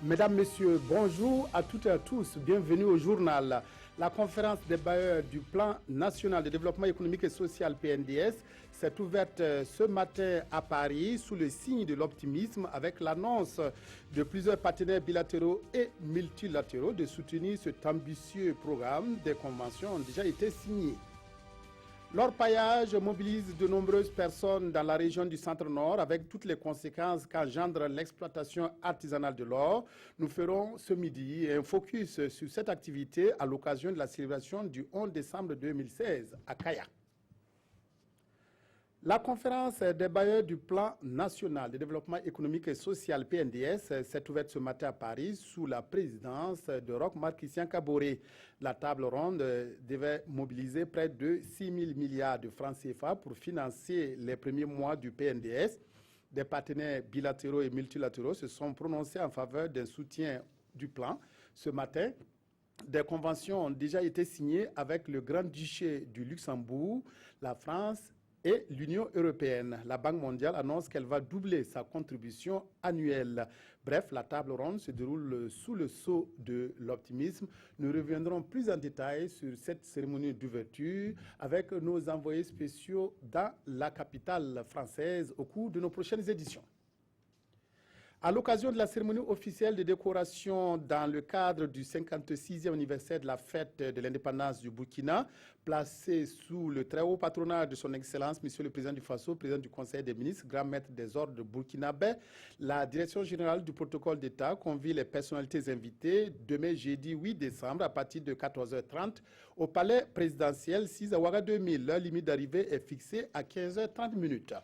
Mesdames, Messieurs, bonjour à toutes et à tous. Bienvenue au journal. La conférence des bailleurs du Plan national de développement économique et social PNDS s'est ouverte ce matin à Paris sous le signe de l'optimisme avec l'annonce de plusieurs partenaires bilatéraux et multilatéraux de soutenir cet ambitieux programme. Des conventions ont déjà été signées. L'orpaillage mobilise de nombreuses personnes dans la région du Centre-Nord avec toutes les conséquences qu'engendre l'exploitation artisanale de l'or. Nous ferons ce midi un focus sur cette activité à l'occasion de la célébration du 11 décembre 2016 à Kaya. La conférence des bailleurs du Plan national de développement économique et social PNDS s'est ouverte ce matin à Paris sous la présidence de Roch-Marc Christian Kaboré. La table ronde devait mobiliser près de 6 000 milliards de francs CFA pour financer les premiers mois du PNDS. Des partenaires bilatéraux et multilatéraux se sont prononcés en faveur d'un soutien du plan. Ce matin, des conventions ont déjà été signées avec le Grand-Duché du Luxembourg, la France et l'Union européenne. La Banque mondiale annonce qu'elle va doubler sa contribution annuelle. Bref, la table ronde se déroule sous le sceau de l'optimisme. Nous reviendrons plus en détail sur cette cérémonie d'ouverture avec nos envoyés spéciaux dans la capitale française au cours de nos prochaines éditions. À l'occasion de la cérémonie officielle de décoration dans le cadre du 56e anniversaire de la fête de l'indépendance du Burkina, placée sous le très haut patronage de son Excellence, Monsieur le Président du Faso, Président du Conseil des ministres, Grand Maître des ordres de burkinabé, la Direction générale du protocole d'État convie les personnalités invitées demain jeudi 8 décembre à partir de 14h30 au palais présidentiel 6 à Ouaga 2000. L'heure limite d'arrivée est fixée à 15h30.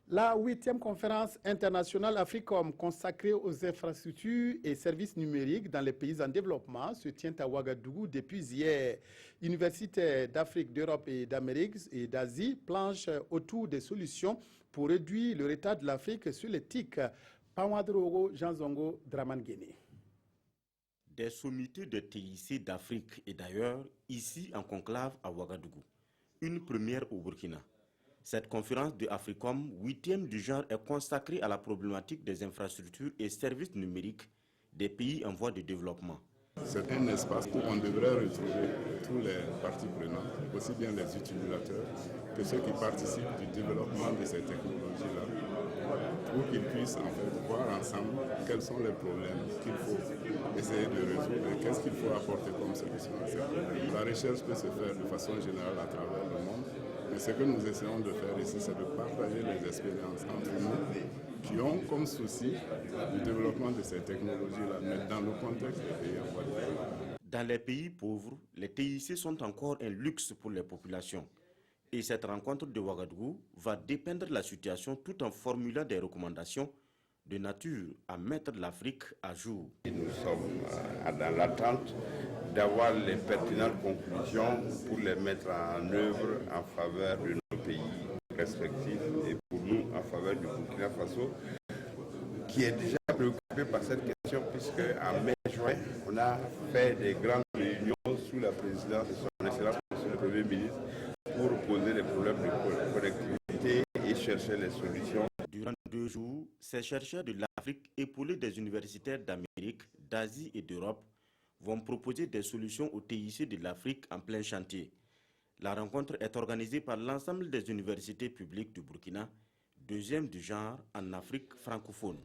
La 8e conférence internationale Africom consacrée aux infrastructures et services numériques dans les pays en développement se tient à Ouagadougou depuis hier. Universitaires d'Afrique, d'Europe et d'Amérique et d'Asie planchent autour des solutions pour réduire le retard de l'Afrique sur les TIC. Pawadrogo Janzongo Dramangene. Des sommités de TIC d'Afrique et d'ailleurs, ici en conclave à Ouagadougou. Une première au Burkina. Cette conférence de Africom, 8e du genre, est consacrée à la problématique des infrastructures et services numériques des pays en voie de développement. C'est un espace où on devrait retrouver tous les parties prenantes, aussi bien les utilisateurs que ceux qui participent du développement de ces technologies-là, pour qu'ils puissent en fait voir ensemble quels sont les problèmes qu'il faut essayer de résoudre et qu'est-ce qu'il faut apporter comme solution à ces problèmes. La recherche peut se faire de façon générale à travers le monde. Mais ce que nous essayons de faire ici, c'est de partager les expériences entre nous qui ont comme souci le développement de ces technologies-là, mais dans le contexte des pays en voie de développement. Dans les pays pauvres, les TIC sont encore un luxe pour les populations. Et cette rencontre de Ouagadougou va dépeindre la situation tout en formulant des recommandations de nature à mettre l'Afrique à jour. Nous sommes dans l'attente d'avoir les pertinentes conclusions pour les mettre en œuvre en faveur de nos pays respectifs et pour nous en faveur du Burkina Faso, qui est déjà préoccupé par cette question puisque en mai-juin, on a fait des grandes réunions sous la présidence de son Excellence, Monsieur le Premier ministre, pour poser les problèmes de connectivité et chercher les solutions. Durant 2 jours, ces chercheurs de l'Afrique, épaulés des universitaires d'Amérique, d'Asie et d'Europe, vont proposer des solutions au TIC de l'Afrique en plein chantier. La rencontre est organisée par l'ensemble des universités publiques du Burkina, 2e du genre en Afrique francophone.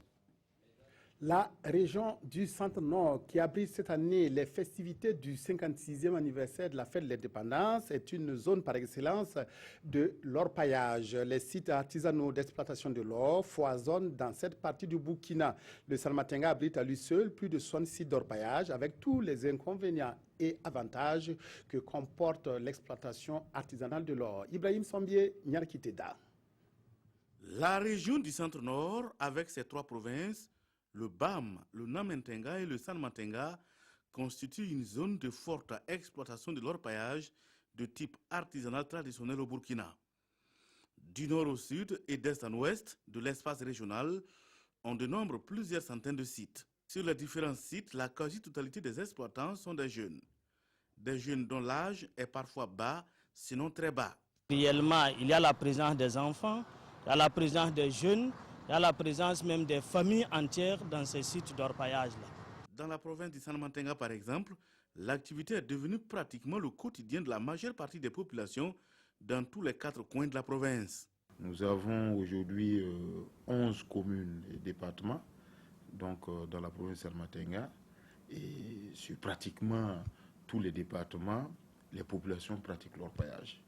La région du Centre-Nord, qui abrite cette année les festivités du 56e anniversaire de la fête de l'indépendance, est une zone par excellence de l'orpaillage. Les sites artisanaux d'exploitation de l'or foisonnent dans cette partie du Burkina. Le Salmatenga abrite à lui seul plus de 60 sites d'orpaillage avec tous les inconvénients et avantages que comporte l'exploitation artisanale de l'or. Ibrahim Sombier, Nyarkiteda. La région du Centre-Nord, avec ses 3 provinces, le BAM, le Namentenga et le Salmatenga, constitue une zone de forte exploitation de l'orpaillage de type artisanal traditionnel au Burkina. Du nord au sud et d'est en ouest de l'espace régional, on dénombre plusieurs centaines de sites. Sur les différents sites, la quasi-totalité des exploitants sont des jeunes dont l'âge est parfois bas, sinon très bas. Réellement, il y a la présence des enfants, il y a la présence des jeunes, Il y a la présence même des familles entières dans ces sites d'orpaillage-là. Dans la province du San-Mantenga, par exemple, l'activité est devenue pratiquement le quotidien de la majeure partie des populations dans tous les 4 coins de la province. Nous avons aujourd'hui 11 communes et départements donc, dans la province du San-Mantenga. Et sur pratiquement tous les départements, les populations pratiquent l'orpaillage.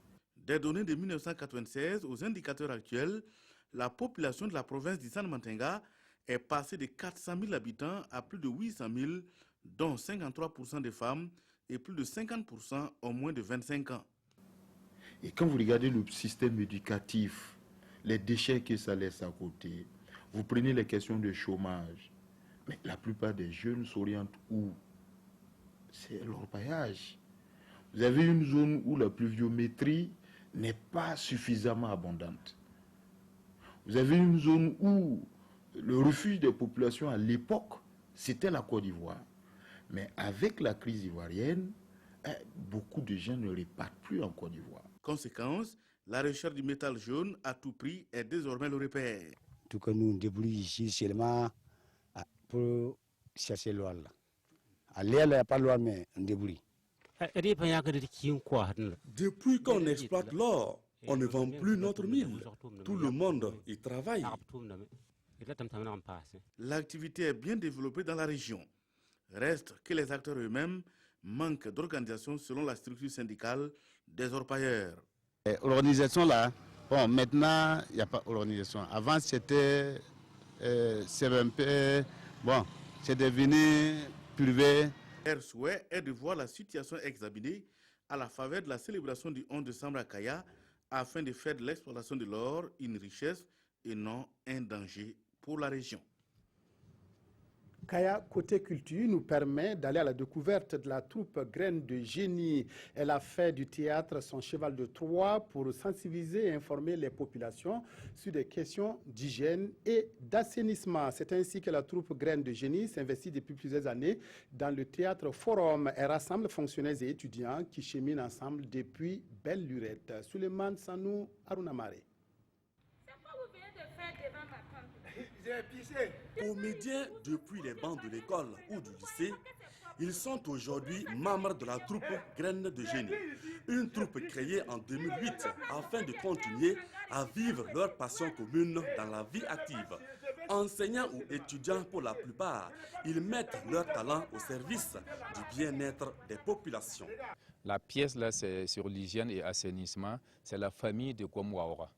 Des données de 1996 aux indicateurs actuels, la population de la province du San-Mantenga est passée de 400 000 habitants à plus de 800 000, dont 53% des femmes et plus de 50% ont moins de 25 ans. Et quand vous regardez le système éducatif, les déchets que ça laisse à côté, vous prenez les questions de chômage, mais la plupart des jeunes s'orientent où? C'est l'orpaillage. Vous avez une zone où la pluviométrie n'est pas suffisamment abondante. Vous avez une zone où le refuge des populations à l'époque, c'était la Côte d'Ivoire. Mais avec la crise ivoirienne, beaucoup de gens ne repartent plus en Côte d'Ivoire. Conséquence, la recherche du métal jaune à tout prix est désormais le repère. Tout que nous débrouillons ici seulement pour chercher l'or. À l'air, il n'y a pas de loi, mais on débrouille. Depuis qu'on exploite l'or, on ne vend plus notre mine. Tout le monde y travaille. L'activité est bien développée dans la région. Reste que les acteurs eux-mêmes manquent d'organisation selon la structure syndicale des orpailleurs. L'organisation là, bon, maintenant, il n'y a pas d'organisation. Avant, c'était CVMP, bon, c'est devenu privé. Leur souhait est de voir la situation examinée à la faveur de la célébration du 11 décembre à Kaya afin de faire de l'exploitation de l'or une richesse et non un danger pour la région. Kaya, côté culture, nous permet d'aller à la découverte de la troupe Graines de Génie. Elle a fait du théâtre son cheval de Troie pour sensibiliser et informer les populations sur des questions d'hygiène et d'assainissement. C'est ainsi que la troupe Graines de Génie s'investit depuis plusieurs années dans le théâtre Forum. Elle rassemble fonctionnaires et étudiants qui cheminent ensemble depuis belle lurette. Suleiman Sanou Arunamare. Comédiens depuis les bancs de l'école ou du lycée, ils sont aujourd'hui membres de la troupe Graines de Génie. Une troupe créée en 2008 afin de continuer à vivre leur passion commune dans la vie active. Enseignants ou étudiants pour la plupart, ils mettent leur talent au service du bien-être des populations. La pièce là, c'est sur l'hygiène et assainissement, c'est la famille de Gomwaora.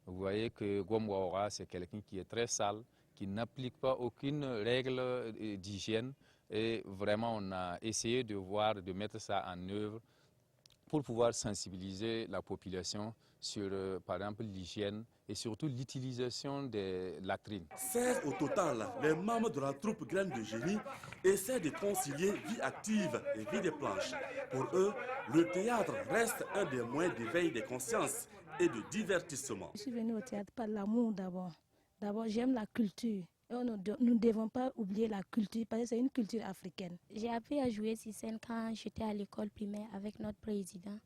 Vous voyez que Gomwaora, c'est quelqu'un qui est très sale, qui n'applique pas aucune règle d'hygiène. Et vraiment, on a essayé de mettre ça en œuvre pour pouvoir sensibiliser la population sur, par exemple, l'hygiène et surtout l'utilisation des latrines. 16 au total, les membres de la troupe Graines de Génie essaient de concilier vie active et vie des planches. Pour eux, le théâtre reste un des moyens d'éveil des consciences et de divertissement. Je suis venue au théâtre par l'amour d'abord. D'abord, j'aime la culture. Et nous ne devons pas oublier la culture parce que c'est une culture africaine. J'ai appris à jouer sur scène quand j'étais à l'école primaire avec notre président.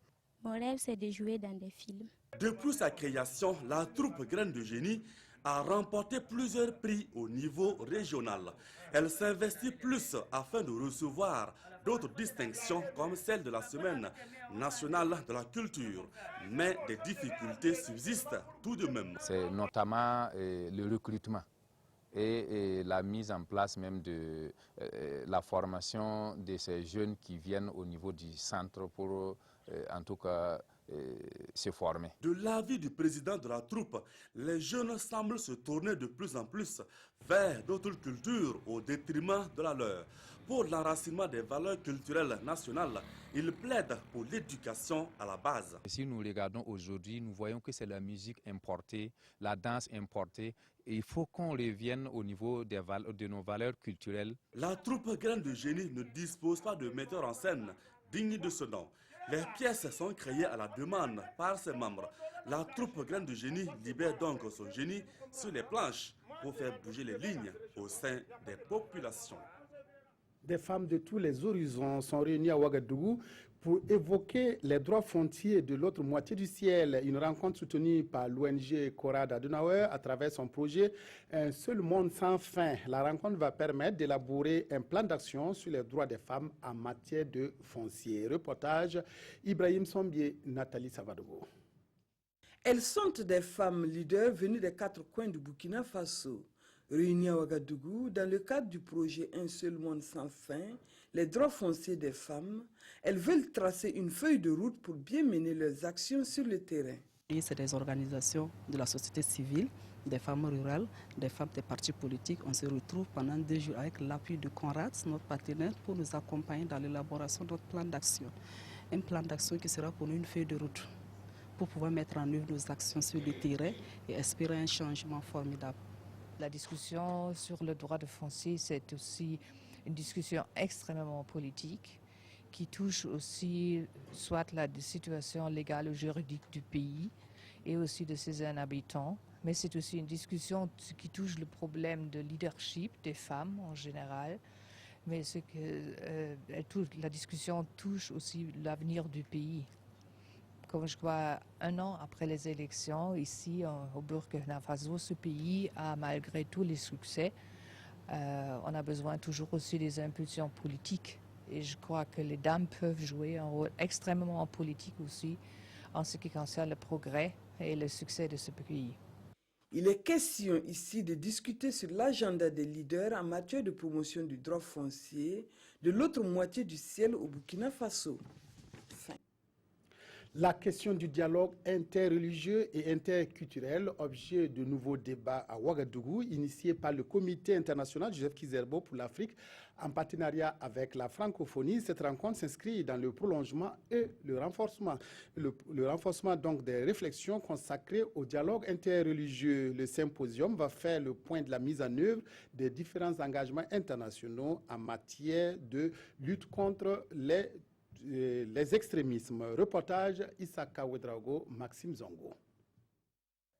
Mon rêve, c'est de jouer dans des films. Depuis sa création, la troupe Graines de Génie a remporté plusieurs prix au niveau régional. Elle s'investit plus afin de recevoir d'autres distinctions comme celle de la Semaine nationale de la culture. Mais des difficultés subsistent tout de même. C'est notamment le recrutement et la mise en place même de la formation de ces jeunes qui viennent au niveau du centre pour en tout cas se former. De l'avis du président de la troupe, les jeunes semblent se tourner de plus en plus vers d'autres cultures au détriment de la leur. Pour l'enracinement des valeurs culturelles nationales, il plaide pour l'éducation à la base. Si nous regardons aujourd'hui, nous voyons que c'est la musique importée, la danse importée. Et il faut qu'on revienne au niveau de nos valeurs culturelles. La troupe Graines de Génie ne dispose pas de metteur en scène digne de ce nom. Les pièces sont créées à la demande par ses membres. La troupe Graines de Génie libère donc son génie sur les planches pour faire bouger les lignes au sein des populations. Des femmes de tous les horizons sont réunies à Ouagadougou pour évoquer les droits fonciers de l'autre moitié du ciel. Une rencontre soutenue par l'ONG Konrad Adenauer à travers son projet Un seul monde sans fin. La rencontre va permettre d'élaborer un plan d'action sur les droits des femmes en matière de foncier. Reportage Ibrahim Sombier, Nathalie Savadogo. Elles sont des femmes leaders venues des 4 coins du Burkina Faso. Réunies à Ouagadougou dans le cadre du projet Un seul monde sans fin, les droits fonciers des femmes, elles veulent tracer une feuille de route pour bien mener leurs actions sur le terrain. C'est des organisations de la société civile, des femmes rurales, des femmes des partis politiques. On se retrouve pendant 2 jours avec l'appui de Konrad, notre partenaire, pour nous accompagner dans l'élaboration de notre plan d'action. Un plan d'action qui sera pour nous une feuille de route pour pouvoir mettre en œuvre nos actions sur le terrain et espérer un changement formidable. La discussion sur le droit de foncier, c'est aussi une discussion extrêmement politique qui touche aussi soit la situation légale ou juridique du pays et aussi de ses habitants, mais c'est aussi une discussion qui touche le problème de leadership des femmes en général, mais la discussion touche aussi l'avenir du pays. Comme je crois, 1 an après les élections, ici au Burkina Faso, ce pays a malgré tous les succès, on a besoin toujours aussi des impulsions politiques. Et je crois que les dames peuvent jouer un rôle extrêmement politique aussi en ce qui concerne le progrès et le succès de ce pays. Il est question ici de discuter sur l'agenda des leaders en matière de promotion du droit foncier de l'autre moitié du ciel au Burkina Faso. La question du dialogue interreligieux et interculturel, objet de nouveaux débats à Ouagadougou, initié par le Comité international Joseph Kizerbo pour l'Afrique, en partenariat avec la francophonie. Cette rencontre s'inscrit dans le prolongement et le renforcement donc des réflexions consacrées au dialogue interreligieux. Le symposium va faire le point de la mise en œuvre des différents engagements internationaux en matière de lutte contre les extrémismes. Reportage Issaka Ouedraogo, Maxime Zongo.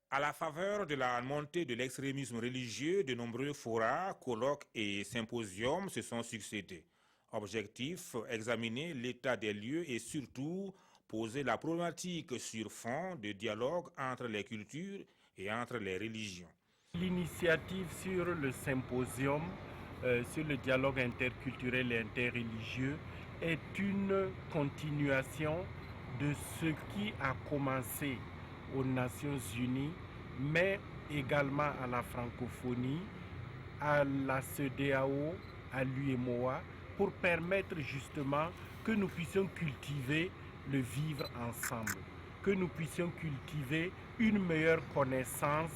À la faveur de la montée de l'extrémisme religieux, de nombreux forats, colloques et symposiums se sont succédés. Objectif, examiner l'état des lieux et surtout poser la problématique sur fond de dialogue entre les cultures et entre les religions. L'initiative sur le symposium sur le dialogue interculturel et interreligieux est une continuation de ce qui a commencé aux Nations Unies, mais également à la francophonie, à la CEDEAO, à l'UEMOA, pour permettre justement que nous puissions cultiver le vivre ensemble, que nous puissions cultiver une meilleure connaissance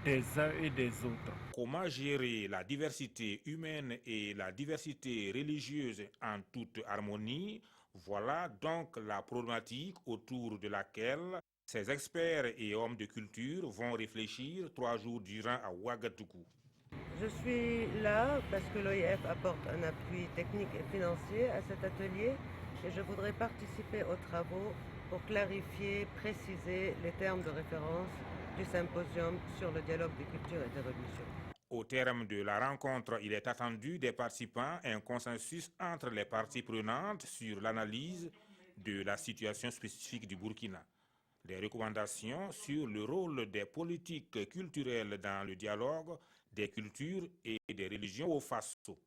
des uns et des autres. Comment gérer la diversité humaine et la diversité religieuse en toute harmonie? Voilà donc la problématique autour de laquelle ces experts et hommes de culture vont réfléchir 3 jours durant à Ouagadougou. Je suis là parce que l'OIF apporte un appui technique et financier à cet atelier et je voudrais participer aux travaux pour clarifier, préciser les termes de référence du symposium sur le dialogue des cultures et des religions. Au terme de la rencontre, il est attendu des participants un consensus entre les parties prenantes sur l'analyse de la situation spécifique du Burkina. Des recommandations sur le rôle des politiques culturelles dans le dialogue des cultures et des religions au Faso.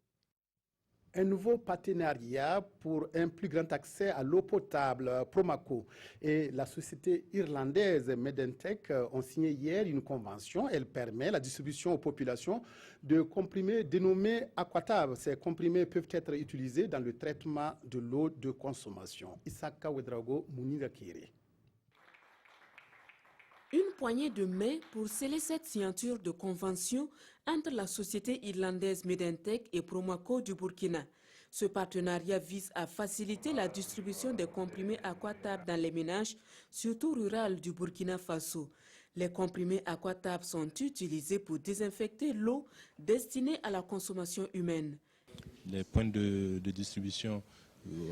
Un nouveau partenariat pour un plus grand accès à l'eau potable, Promaco, et la société irlandaise Medentech ont signé hier une convention. Elle permet la distribution aux populations de comprimés dénommés Aquatab. Ces comprimés peuvent être utilisés dans le traitement de l'eau de consommation. Issaka Ouedraogo, Mounira Kéré. Une poignée de main pour sceller cette signature de convention entre la société irlandaise Medentech et Promaco du Burkina. Ce partenariat vise à faciliter la distribution des comprimés Aquatab dans les ménages, surtout ruraux du Burkina Faso. Les comprimés Aquatab sont utilisés pour désinfecter l'eau destinée à la consommation humaine. Les points de distribution,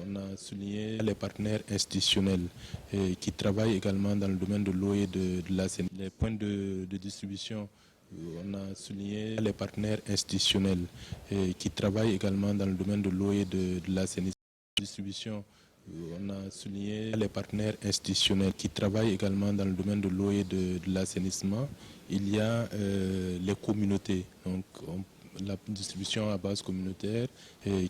on a souligné les partenaires institutionnels qui travaillent également dans le domaine de l'eau et de l'assainissement. Les points de distribution, on a souligné les partenaires institutionnels qui travaillent également dans le domaine de l'eau et de l'assainissement. Distribution, On a souligné les partenaires institutionnels qui travaillent également dans le domaine de l'eau et de l'assainissement. Il y a les communautés, donc la distribution à base communautaire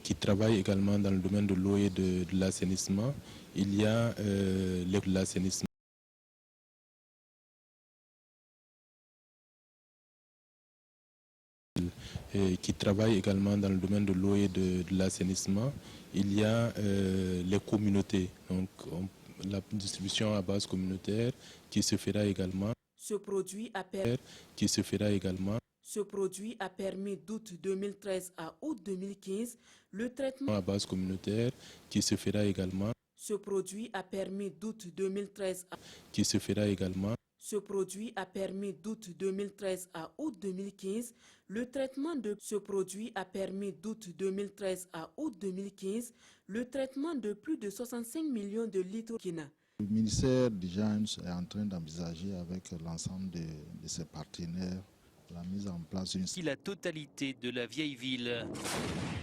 qui travaille également dans le domaine de l'eau et de l'assainissement. Il y a l'assainissement. Qui travaille également dans le domaine de l'eau et de l'assainissement. Il y a les communautés, donc la distribution à base communautaire qui se fera également. Ce produit a permis d'août 2013 à août 2015 le traitement à base communautaire qui se fera également. Ce produit a permis d'août 2013 à qui se fera également. Ce produit a permis d'août 2013 à août 2015 le traitement de plus de 65 millions de litres d'eau. Le ministère du Genre est en train d'envisager avec l'ensemble de ses partenaires la mise en place d'une... La totalité de la vieille ville.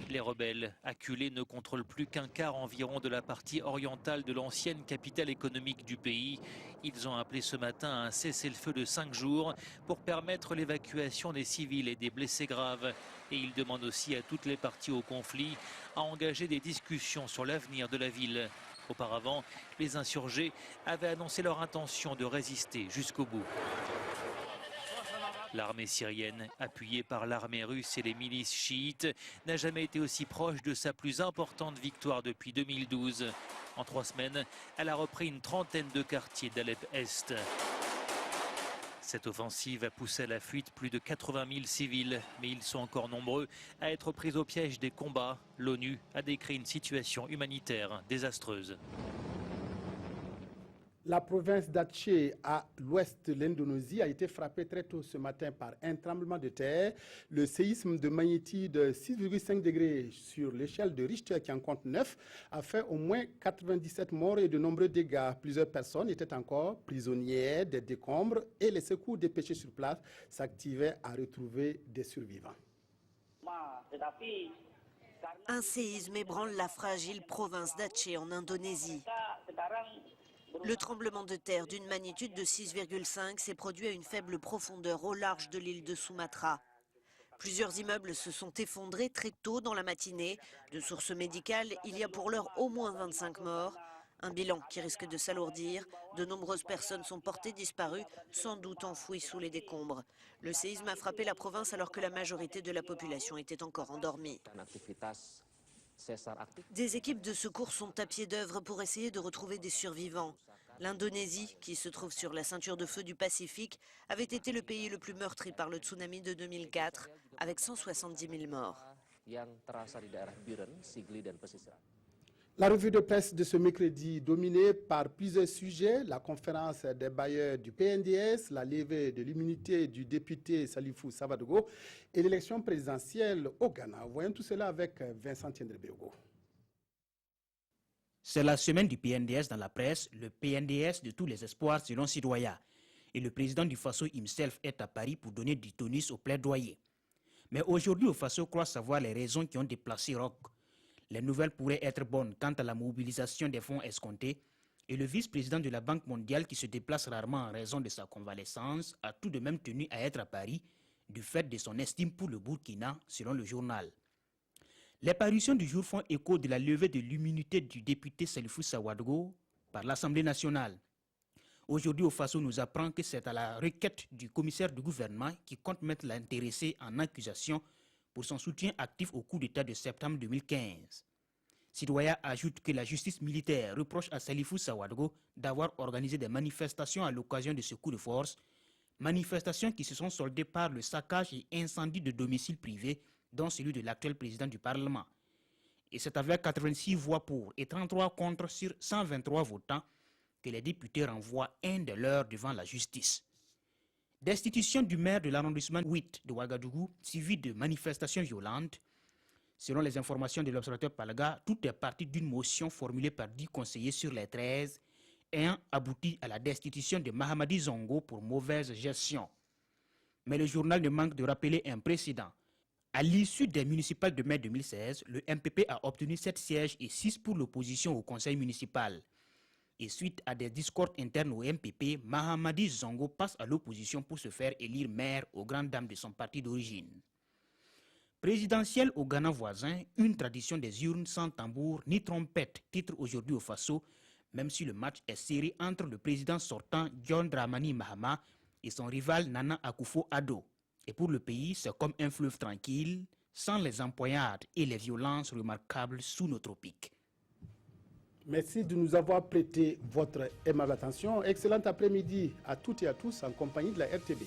Les rebelles acculés ne contrôlent plus qu'un quart environ de la partie orientale de l'ancienne capitale économique du pays. Ils ont appelé ce matin à un cessez-le-feu de 5 jours pour permettre l'évacuation des civils et des blessés graves. Et ils demandent aussi à toutes les parties au conflit à engager des discussions sur l'avenir de la ville. Auparavant, les insurgés avaient annoncé leur intention de résister jusqu'au bout. L'armée syrienne, appuyée par l'armée russe et les milices chiites, n'a jamais été aussi proche de sa plus importante victoire depuis 2012. En 3 semaines, elle a repris une trentaine de quartiers d'Alep-Est. Cette offensive a poussé à la fuite plus de 80 000 civils, mais ils sont encore nombreux à être pris au piège des combats. L'ONU a décrit une situation humanitaire désastreuse. La province d'Aceh, à l'ouest de l'Indonésie, a été frappée très tôt ce matin par un tremblement de terre. Le séisme de magnitude 6,5 degrés sur l'échelle de Richter, qui en compte 9, a fait au moins 97 morts et de nombreux dégâts. Plusieurs personnes étaient encore prisonnières des décombres et les secours dépêchés sur place s'activaient à retrouver des survivants. Un séisme ébranle la fragile province d'Aceh en Indonésie. Le tremblement de terre d'une magnitude de 6,5 s'est produit à une faible profondeur au large de l'île de Sumatra. Plusieurs immeubles se sont effondrés très tôt dans la matinée. De sources médicales, il y a pour l'heure au moins 25 morts. Un bilan qui risque de s'alourdir. De nombreuses personnes sont portées disparues, sans doute enfouies sous les décombres. Le séisme a frappé la province alors que la majorité de la population était encore endormie. Des équipes de secours sont à pied d'œuvre pour essayer de retrouver des survivants. L'Indonésie, qui se trouve sur la ceinture de feu du Pacifique, avait été le pays le plus meurtri par le tsunami de 2004, avec 170 000 morts. La revue de presse de ce mercredi, dominée par plusieurs sujets, la conférence des bailleurs du PNDS, la levée de l'immunité du député Salifou Savadogo et l'élection présidentielle au Ghana. Voyons tout cela avec Vincent Tiendrebeogo. C'est la semaine du PNDS dans la presse, le PNDS de tous les espoirs selon Sidoya. Et le président du Faso himself est à Paris pour donner du tonus au plaidoyer. Mais aujourd'hui, au Faso croit savoir les raisons qui ont déplacé Roch. Les nouvelles pourraient être bonnes quant à la mobilisation des fonds escomptés et le vice-président de la Banque mondiale qui se déplace rarement en raison de sa convalescence a tout de même tenu à être à Paris du fait de son estime pour le Burkina, selon le journal. Les parutions du jour font écho de la levée de l'immunité du député Salifou Savadogo par l'Assemblée nationale. Aujourd'hui, au Faso nous apprend que c'est à la requête du commissaire du gouvernement qui compte mettre l'intéressé en accusation pour son soutien actif au coup d'État de septembre 2015. Sidoya ajoute que la justice militaire reproche à Salifou Savadogo d'avoir organisé des manifestations à l'occasion de ce coup de force, manifestations qui se sont soldées par le saccage et incendie de domiciles privés, dont celui de l'actuel président du Parlement. Et c'est avec 86 voix pour et 33 contre sur 123 votants que les députés renvoient un de leurs devant la justice. Destitution du maire de l'arrondissement 8 de Ouagadougou, suivi de manifestations violentes. Selon les informations de l'observateur Palaga, tout est parti d'une motion formulée par 10 conseillers sur les 13 ayant abouti à la destitution de Mahamadi Zongo pour mauvaise gestion. Mais le journal ne manque de rappeler un précédent. À l'issue des municipales de mai 2016, le MPP a obtenu 7 sièges et 6 pour l'opposition au conseil municipal. Et suite à des discordes internes au MPP, Mahamadi Zongo passe à l'opposition pour se faire élire maire aux grandes dames de son parti d'origine. Présidentielle au Ghana voisin, une tradition des urnes sans tambour ni trompette titre aujourd'hui au Faso, même si le match est serré entre le président sortant John Dramani Mahama et son rival Nana Akufo-Addo. Et pour le pays, c'est comme un fleuve tranquille, sans les empoignades et les violences remarquables sous nos tropiques. Merci de nous avoir prêté votre aimable attention. Excellent après-midi à toutes et à tous en compagnie de la RTB.